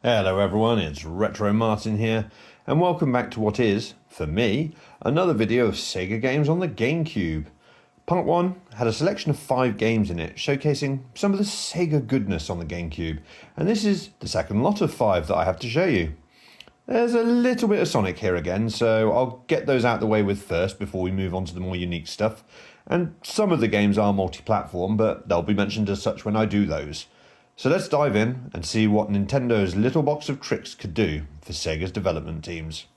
Hello everyone, it's Retro Martin here, and welcome back to what is, for me, another video of SEGA games on the GameCube. Part 1 had a selection of 5 games in it, showcasing some of the SEGA goodness on the GameCube, and this is the second lot of 5 that I have to show you. There's a little bit of Sonic here again, so I'll get those out the way with first before we move on to the more unique stuff, and some of the games are multi-platform, but they'll be mentioned as such when I do those. So let's dive in and see what Nintendo's little box of tricks could do for Sega's development teams.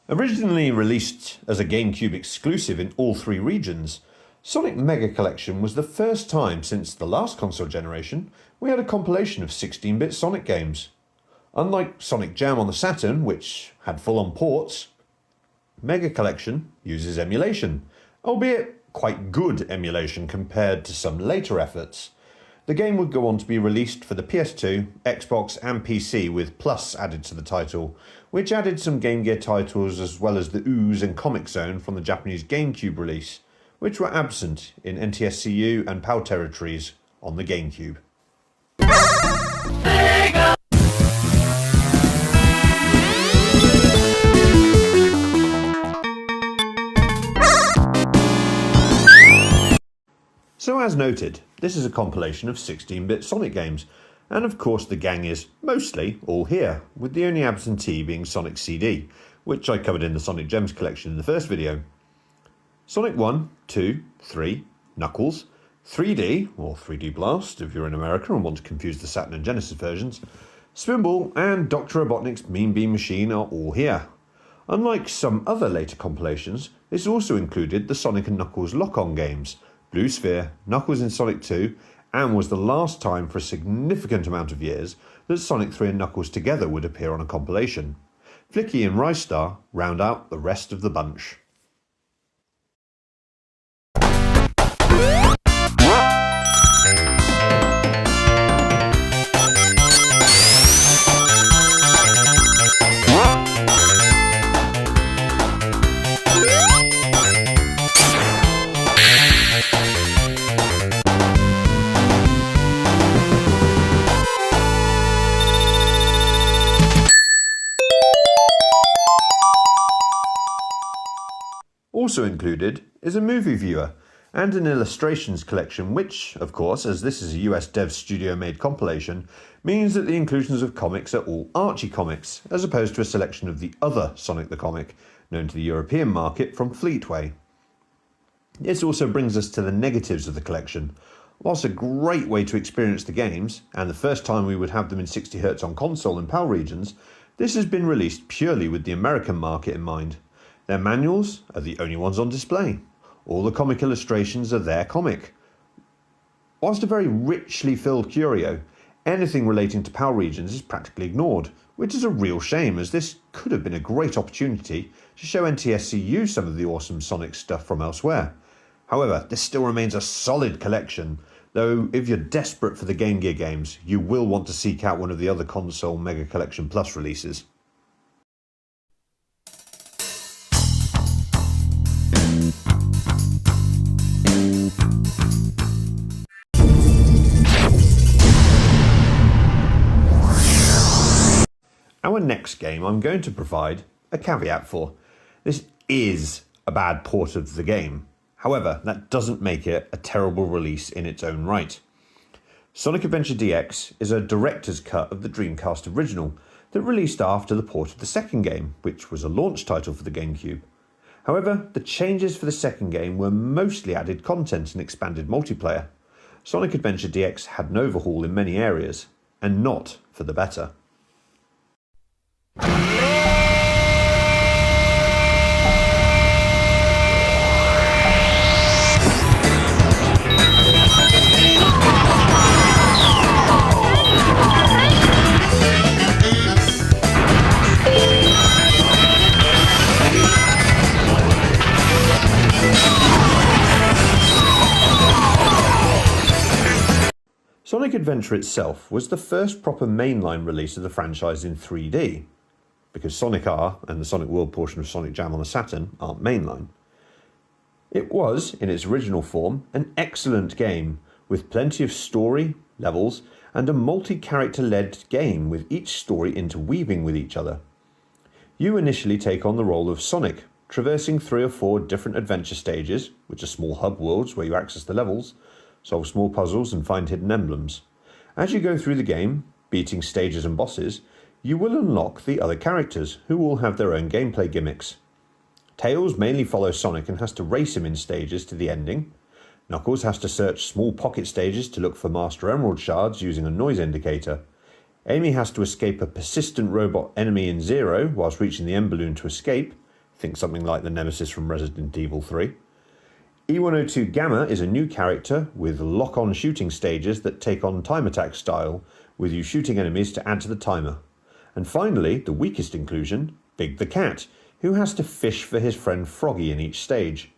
Originally released as a GameCube exclusive in all 3 regions, Sonic Mega Collection was the first time since the last console generation we had a compilation of 16-bit Sonic games. Unlike Sonic Jam on the Saturn, which had full-on ports, Mega Collection uses emulation, albeit quite good emulation compared to some later efforts. The game would go on to be released for the PS2, Xbox and PC with Plus added to the title, which added some Game Gear titles as well as the Ooze and Comic Zone from the Japanese GameCube release, which were absent in NTSCU and PAL territories on the GameCube. So as noted, this is a compilation of 16-bit Sonic games, and of course the gang is mostly all here, with the only absentee being Sonic CD, which I covered in the Sonic Gems collection in the first video. Sonic 1, 2, 3, Knuckles, 3D, or 3D Blast if you're in America and want to confuse the Saturn and Genesis versions, Spinball and Dr. Robotnik's Mean Bean Machine are all here. Unlike some other later compilations, this also included the Sonic and Knuckles lock-on games, Blue Sphere, Knuckles in Sonic 2, and was the last time for a significant amount of years that Sonic 3 and Knuckles together would appear on a compilation. Flicky and Rise Star round out the rest of the bunch. Also included is a movie viewer and an illustrations collection which, of course, as this is a US dev studio made compilation, means that the inclusions of comics are all Archie comics, as opposed to a selection of the other Sonic the Comic, known to the European market from Fleetway. This also brings us to the negatives of the collection. Whilst a great way to experience the games, and the first time we would have them in 60Hz on console and PAL regions, this has been released purely with the American market in mind. Their manuals are the only ones on display. All the comic illustrations are their comic. Whilst a very richly filled curio, anything relating to PAL regions is practically ignored, which is a real shame as this could have been a great opportunity to show NTSCU some of the awesome Sonic stuff from elsewhere. However, this still remains a solid collection, though if you're desperate for the Game Gear games, you will want to seek out one of the other console Mega Collection Plus releases. Our next game I'm going to provide a caveat for. This is a bad port of the game. However, that doesn't make it a terrible release in its own right. Sonic Adventure DX is a director's cut of the Dreamcast original that released after the port of the second game, which was a launch title for the GameCube. However, the changes for the second game were mostly added content and expanded multiplayer. Sonic Adventure DX had an overhaul in many areas, and not for the better. Adventure itself was the first proper mainline release of the franchise in 3D, because Sonic R and the Sonic World portion of Sonic Jam on the Saturn aren't mainline. It was, in its original form, an excellent game, with plenty of story, levels, and a multi-character-led game with each story interweaving with each other. You initially take on the role of Sonic, traversing 3 or 4 different adventure stages, which are small hub worlds where you access the levels, solve small puzzles and find hidden emblems. As you go through the game, beating stages and bosses, you will unlock the other characters, who all have their own gameplay gimmicks. Tails mainly follows Sonic and has to race him in stages to the ending. Knuckles has to search small pocket stages to look for Master Emerald shards using a noise indicator. Amy has to escape a persistent robot enemy in Zero whilst reaching the end balloon to escape. Think something like the Nemesis from Resident Evil 3. E102 Gamma is a new character with lock-on shooting stages that take on time attack style, with you shooting enemies to add to the timer. And finally, the weakest inclusion, Big the Cat, who has to fish for his friend Froggy in each stage.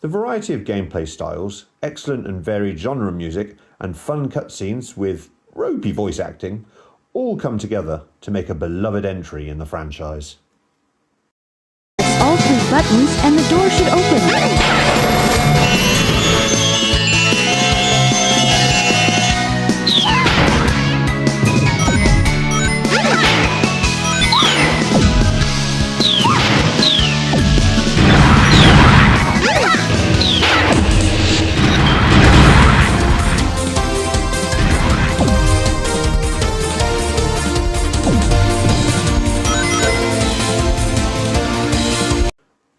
The variety of gameplay styles, excellent and varied genre music, and fun cutscenes with ropey voice acting all come together to make a beloved entry in the franchise. All 3 buttons and the door should open.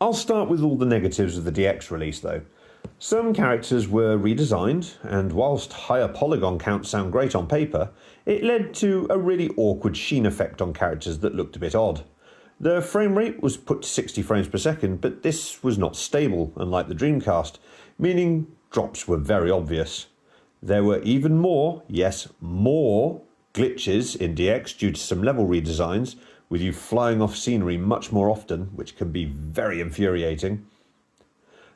I'll start with all the negatives of the DX release though. Some characters were redesigned, and whilst higher polygon counts sound great on paper, it led to a really awkward sheen effect on characters that looked a bit odd. The frame rate was put to 60 frames per second, but this was not stable, unlike the Dreamcast, meaning drops were very obvious. There were even more, yes, more, glitches in DX due to some level redesigns, with you flying off scenery much more often, which can be very infuriating.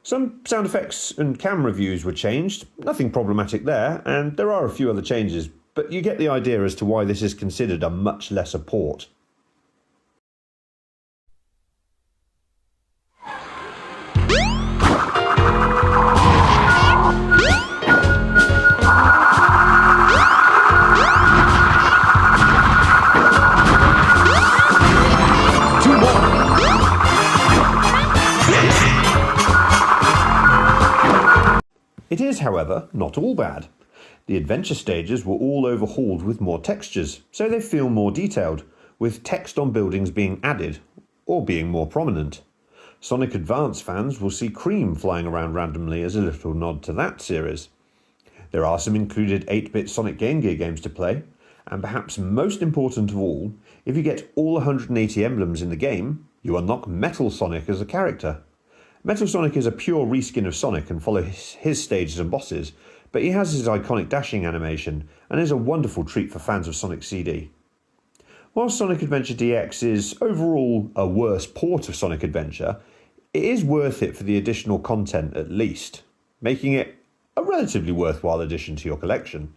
Some sound effects and camera views were changed, nothing problematic there, and there are a few other changes, but you get the idea as to why this is considered a much lesser port. It is, however, not all bad. The adventure stages were all overhauled with more textures, so they feel more detailed, with text on buildings being added, or being more prominent. Sonic Advance fans will see Cream flying around randomly as a little nod to that series. There are some included 8-bit Sonic Game Gear games to play, and perhaps most important of all, if you get all 180 emblems in the game, you unlock Metal Sonic as a character. Metal Sonic is a pure reskin of Sonic and follows his stages and bosses, but he has his iconic dashing animation and is a wonderful treat for fans of Sonic CD. While Sonic Adventure DX is overall a worse port of Sonic Adventure, it is worth it for the additional content at least, making it a relatively worthwhile addition to your collection.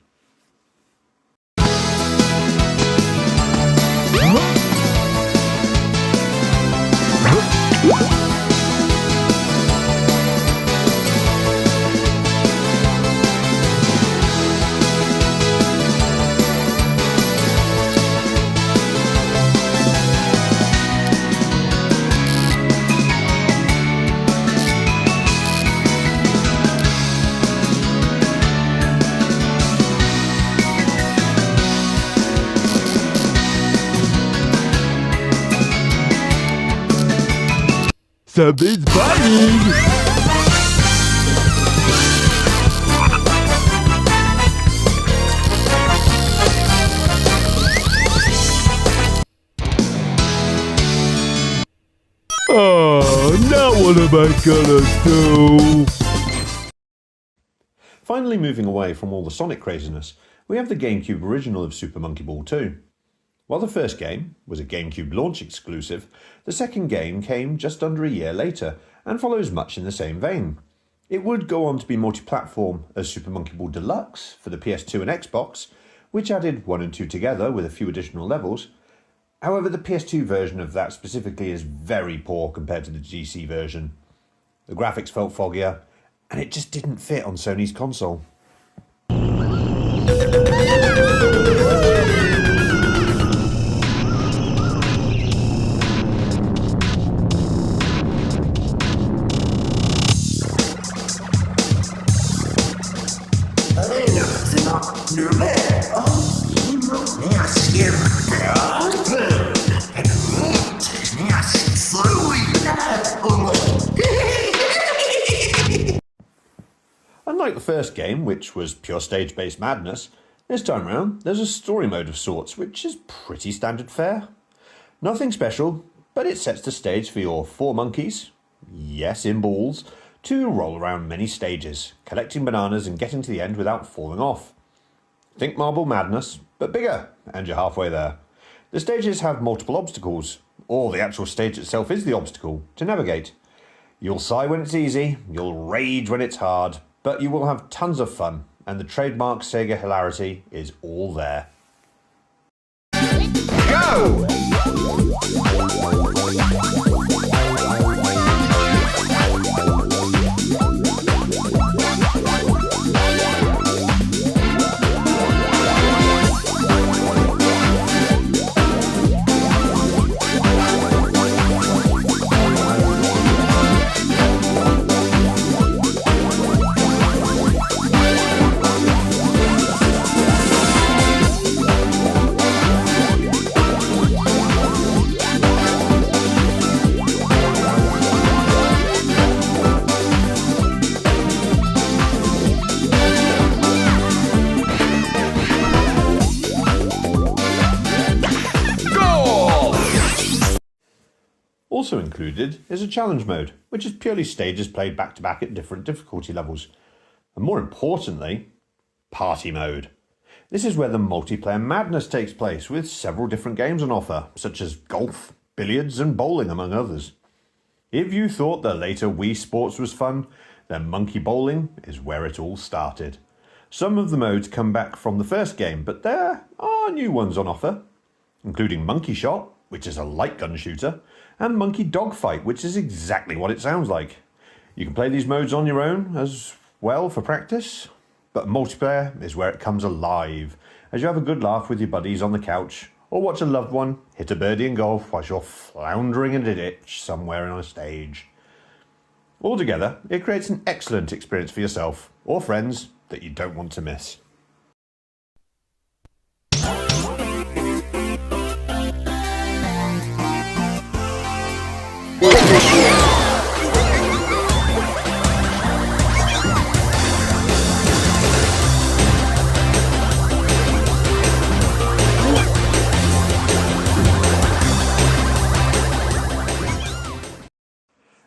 Somebody's biting! Oh, now what am I gonna do? Finally, moving away from all the Sonic craziness, we have the GameCube original of Super Monkey Ball 2. While the first game was a GameCube launch exclusive, the second game came just under a year later and follows much in the same vein. It would go on to be multi-platform as Super Monkey Ball Deluxe for the PS2 and Xbox, which added 1 and 2 together with a few additional levels. However, the PS2 version of that specifically is very poor compared to the GC version. The graphics felt foggier, and it just didn't fit on Sony's console. Unlike the first game, which was pure stage-based madness, this time around there's a story mode of sorts, which is pretty standard fare. Nothing special, but it sets the stage for your 4 monkeys, yes, in balls, to roll around many stages, collecting bananas and getting to the end without falling off. Think Marble Madness, but bigger, and you're halfway there. The stages have multiple obstacles, or the actual stage itself is the obstacle, to navigate. You'll sigh when it's easy, you'll rage when it's hard, but you will have tons of fun, and the trademark Sega hilarity is all there. Go! Also included is a challenge mode, which is purely stages played back to back at different difficulty levels. And more importantly, party mode. This is where the multiplayer madness takes place, with several different games on offer, such as golf, billiards and bowling among others. If you thought the later Wii Sports was fun, then Monkey Bowling is where it all started. Some of the modes come back from the first game, but there are new ones on offer, including Monkey Shot, which is a light gun shooter, and Monkey Dogfight, which is exactly what it sounds like. You can play these modes on your own as well for practice, but multiplayer is where it comes alive, as you have a good laugh with your buddies on the couch, or watch a loved one hit a birdie in golf whilst you're floundering in a ditch somewhere on a stage. Altogether, it creates an excellent experience for yourself or friends that you don't want to miss.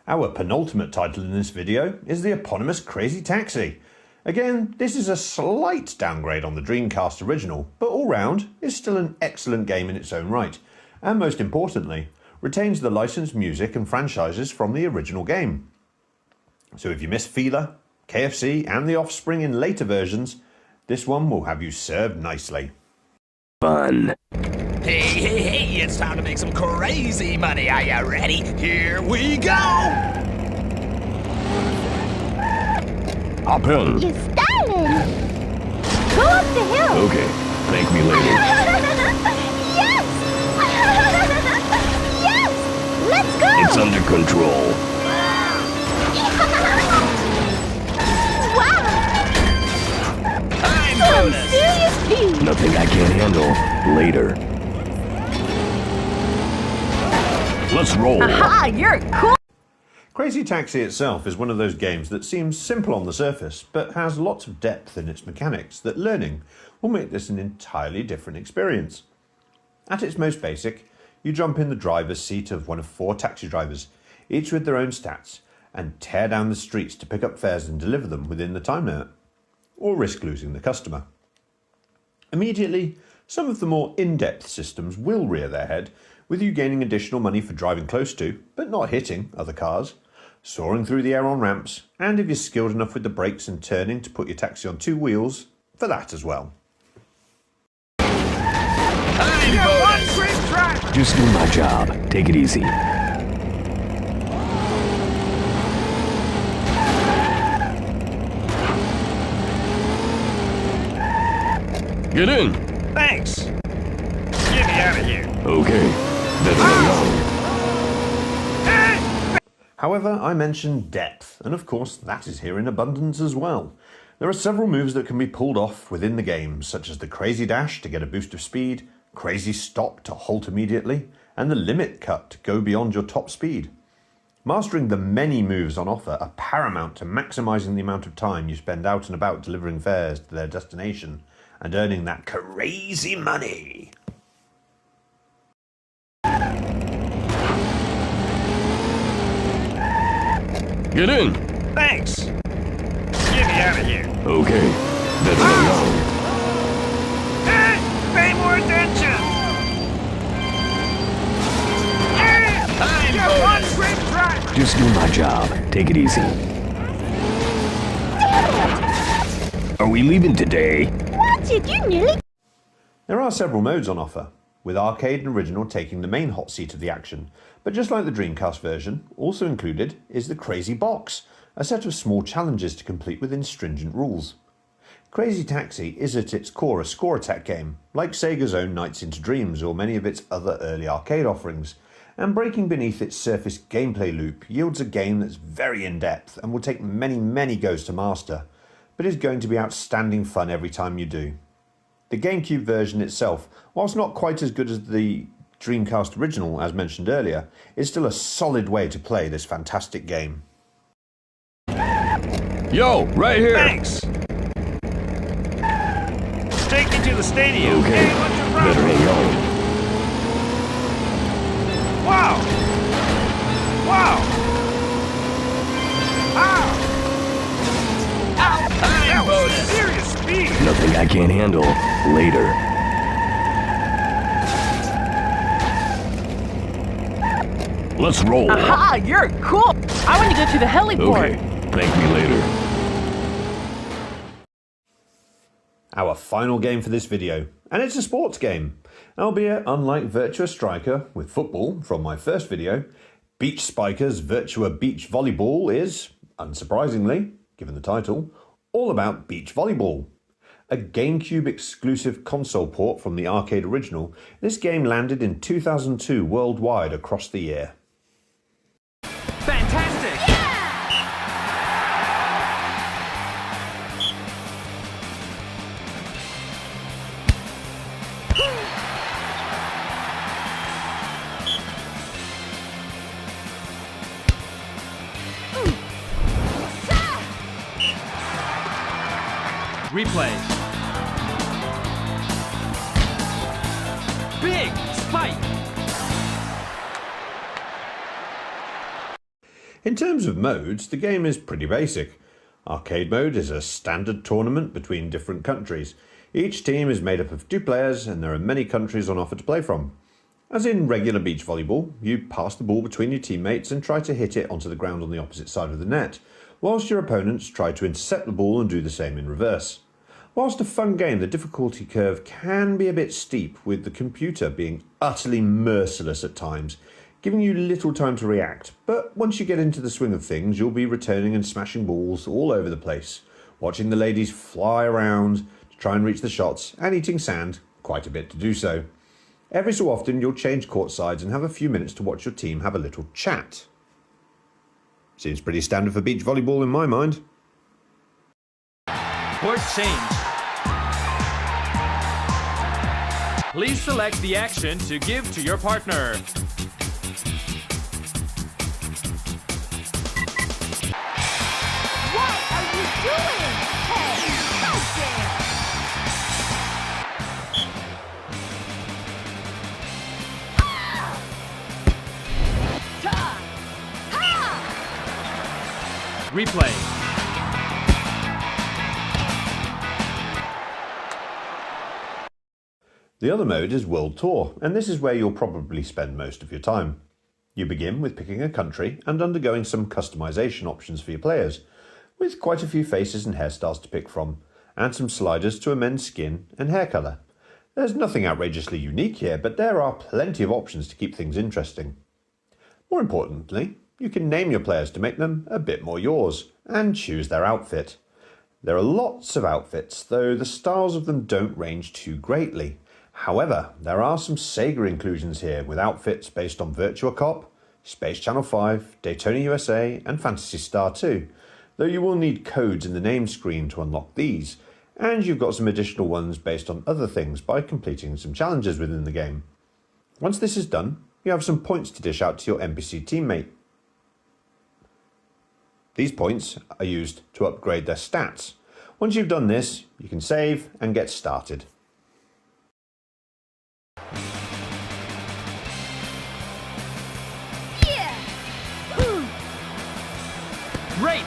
Our penultimate title in this video is the eponymous Crazy Taxi. Again, this is a slight downgrade on the Dreamcast original, but all round is still an excellent game in its own right, and most importantly, retains the licensed music and franchises from the original game. So if you miss Feeler, KFC and The Offspring in later versions, this one will have you served nicely. Fun. Hey, it's time to make some crazy money. Are you ready? Here we go! Hop in. You styling! Go up the hill! Okay, thank me later. Yes! Yes! Let's go! It's under control. Wow! I'm Some bonus. serious speed! Nothing I can't handle. Later. Let's roll. Aha, you're cool! Crazy Taxi itself is one of those games that seems simple on the surface, but has lots of depth in its mechanics that learning will make this an entirely different experience. At its most basic, you jump in the driver's seat of one of 4 taxi drivers, each with their own stats, and tear down the streets to pick up fares and deliver them within the time limit, or risk losing the customer. Immediately, some of the more in-depth systems will rear their head, with you gaining additional money for driving close to, but not hitting, other cars, soaring through the air on ramps, and if you're skilled enough with the brakes and turning to put your taxi on 2 wheels, for that as well. Just do my job. Take it easy. Get in. Thanks. Get me out of here. Okay. Better than wrong. However, I mentioned depth, and of course that is here in abundance as well. There are several moves that can be pulled off within the game, such as the crazy dash to get a boost of speed, crazy stop to halt immediately, and the limit cut to go beyond your top speed. Mastering the many moves on offer are paramount to maximising the amount of time you spend out and about delivering fares to their destination and earning that crazy money. Get in. Thanks. Get me out of here. Okay. Better than wrong. Pay more attention. You're one great driver. Just do my job. Take it easy. Are we leaving today? Watch it, you nearly... There are several modes on offer, with Arcade and Original taking the main hot seat of the action, but just like the Dreamcast version, also included is the Crazy Box, a set of small challenges to complete within stringent rules. Crazy Taxi is at its core a score attack game, like Sega's own Nights into Dreams or many of its other early arcade offerings, and breaking beneath its surface gameplay loop yields a game that's very in-depth and will take many goes to master, but is going to be outstanding fun every time you do. The GameCube version itself, whilst not quite as good as the Dreamcast original as mentioned earlier, is still a solid way to play this fantastic game. Yo, right here. Thanks. Take me to the stadium. Okay. Hey, what's your Better problem? than wrong. Wow. Wow. Ow. Ow. That was serious speed. Nothing I can't handle. Later. Let's roll. Aha, you're cool. I want to go to the heliport. Okay. Thank me later. Our final game for this video, and it's a sports game. Albeit unlike Virtua Striker with football from my first video, Beach Spiker's Virtua Beach Volleyball is, unsurprisingly, given the title, all about beach volleyball. A GameCube exclusive console port from the arcade original, this game landed in 2002 worldwide across the year. Fantastic. Replay. Big spike. In terms of modes, the game is pretty basic. Arcade mode is a standard tournament between different countries. Each team is made up of 2 players and there are many countries on offer to play from. As in regular beach volleyball, you pass the ball between your teammates and try to hit it onto the ground on the opposite side of the net, whilst your opponents try to intercept the ball and do the same in reverse. Whilst a fun game, the difficulty curve can be a bit steep, with the computer being utterly merciless at times, giving you little time to react. But once you get into the swing of things, you'll be returning and smashing balls all over the place, watching the ladies fly around to try and reach the shots, and eating sand quite a bit to do so. Every so often, you'll change court sides and have a few minutes to watch your team have a little chat. Seems pretty standard for beach volleyball in my mind. Court change. Please select the action to give to your partner. What are you doing? Hey, stop there! Replay. The other mode is World Tour, and this is where you'll probably spend most of your time. You begin with picking a country and undergoing some customization options for your players, with quite a few faces and hairstyles to pick from, and some sliders to amend skin and hair colour. There's nothing outrageously unique here, but there are plenty of options to keep things interesting. More importantly, you can name your players to make them a bit more yours, and choose their outfit. There are lots of outfits, though the styles of them don't range too greatly. However, there are some SEGA inclusions here with outfits based on Virtua Cop, Space Channel 5, Daytona USA and Phantasy Star 2, though you will need codes in the name screen to unlock these, and you've got some additional ones based on other things by completing some challenges within the game. Once this is done, you have some points to dish out to your NPC teammate. These points are used to upgrade their stats. Once you've done this, you can save and get started. Great!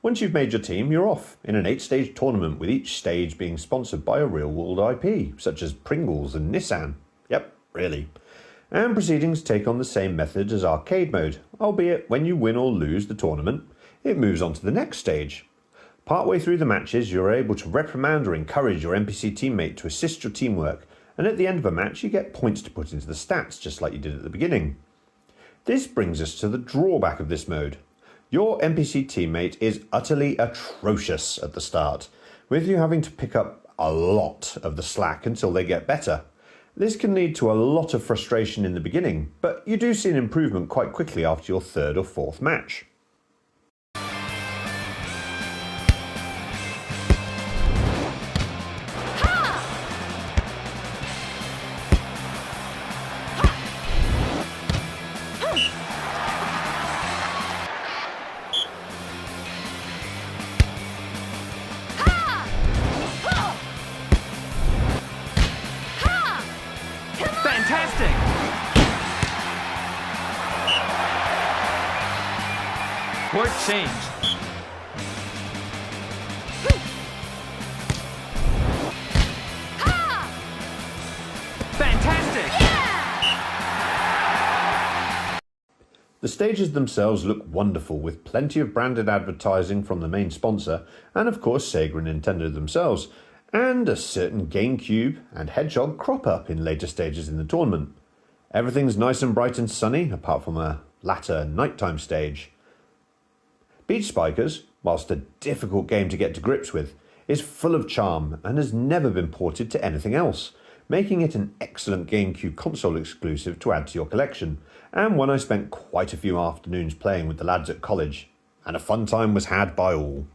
Once you've made your team, you're off in an 8-stage tournament with each stage being sponsored by a real-world IP, such as Pringles and Nissan. Yep, really. And proceedings take on the same method as arcade mode, albeit when you win or lose the tournament, it moves on to the next stage. Partway through the matches, you're able to reprimand or encourage your NPC teammate to assist your teamwork, and at the end of a match you get points to put into the stats, just like you did at the beginning. This brings us to the drawback of this mode. Your NPC teammate is utterly atrocious at the start, with you having to pick up a lot of the slack until they get better. This can lead to a lot of frustration in the beginning, but you do see an improvement quite quickly after your 3rd or 4th match. Fantastic! Court change. Fantastic! The stages themselves look wonderful, with plenty of branded advertising from the main sponsor, and of course Sega and Nintendo themselves, and a certain GameCube and Hedgehog crop up in later stages in the tournament. Everything's nice and bright and sunny, apart from a latter nighttime stage. Beach Spikers, whilst a difficult game to get to grips with, is full of charm and has never been ported to anything else, making it an excellent GameCube console exclusive to add to your collection, and one I spent quite a few afternoons playing with the lads at college, and a fun time was had by all.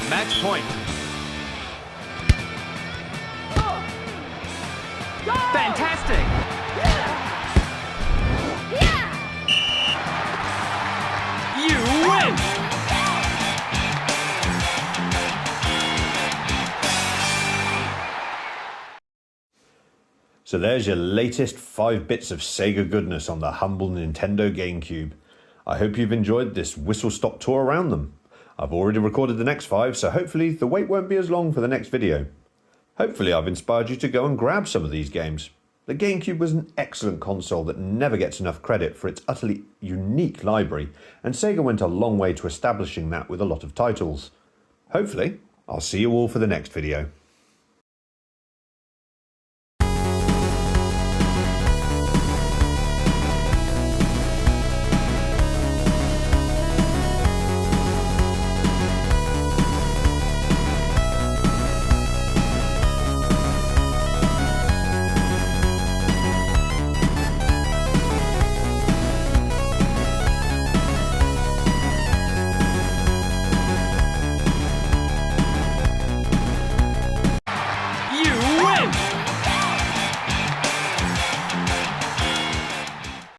Match point. Fantastic! You win! So there's your latest 5 bits of Sega goodness on the humble Nintendo GameCube. I hope you've enjoyed this whistle-stop tour around them. I've already recorded the next 5, so hopefully the wait won't be as long for the next video. Hopefully I've inspired you to go and grab some of these games. The GameCube was an excellent console that never gets enough credit for its utterly unique library, and Sega went a long way to establishing that with a lot of titles. Hopefully, I'll see you all for the next video.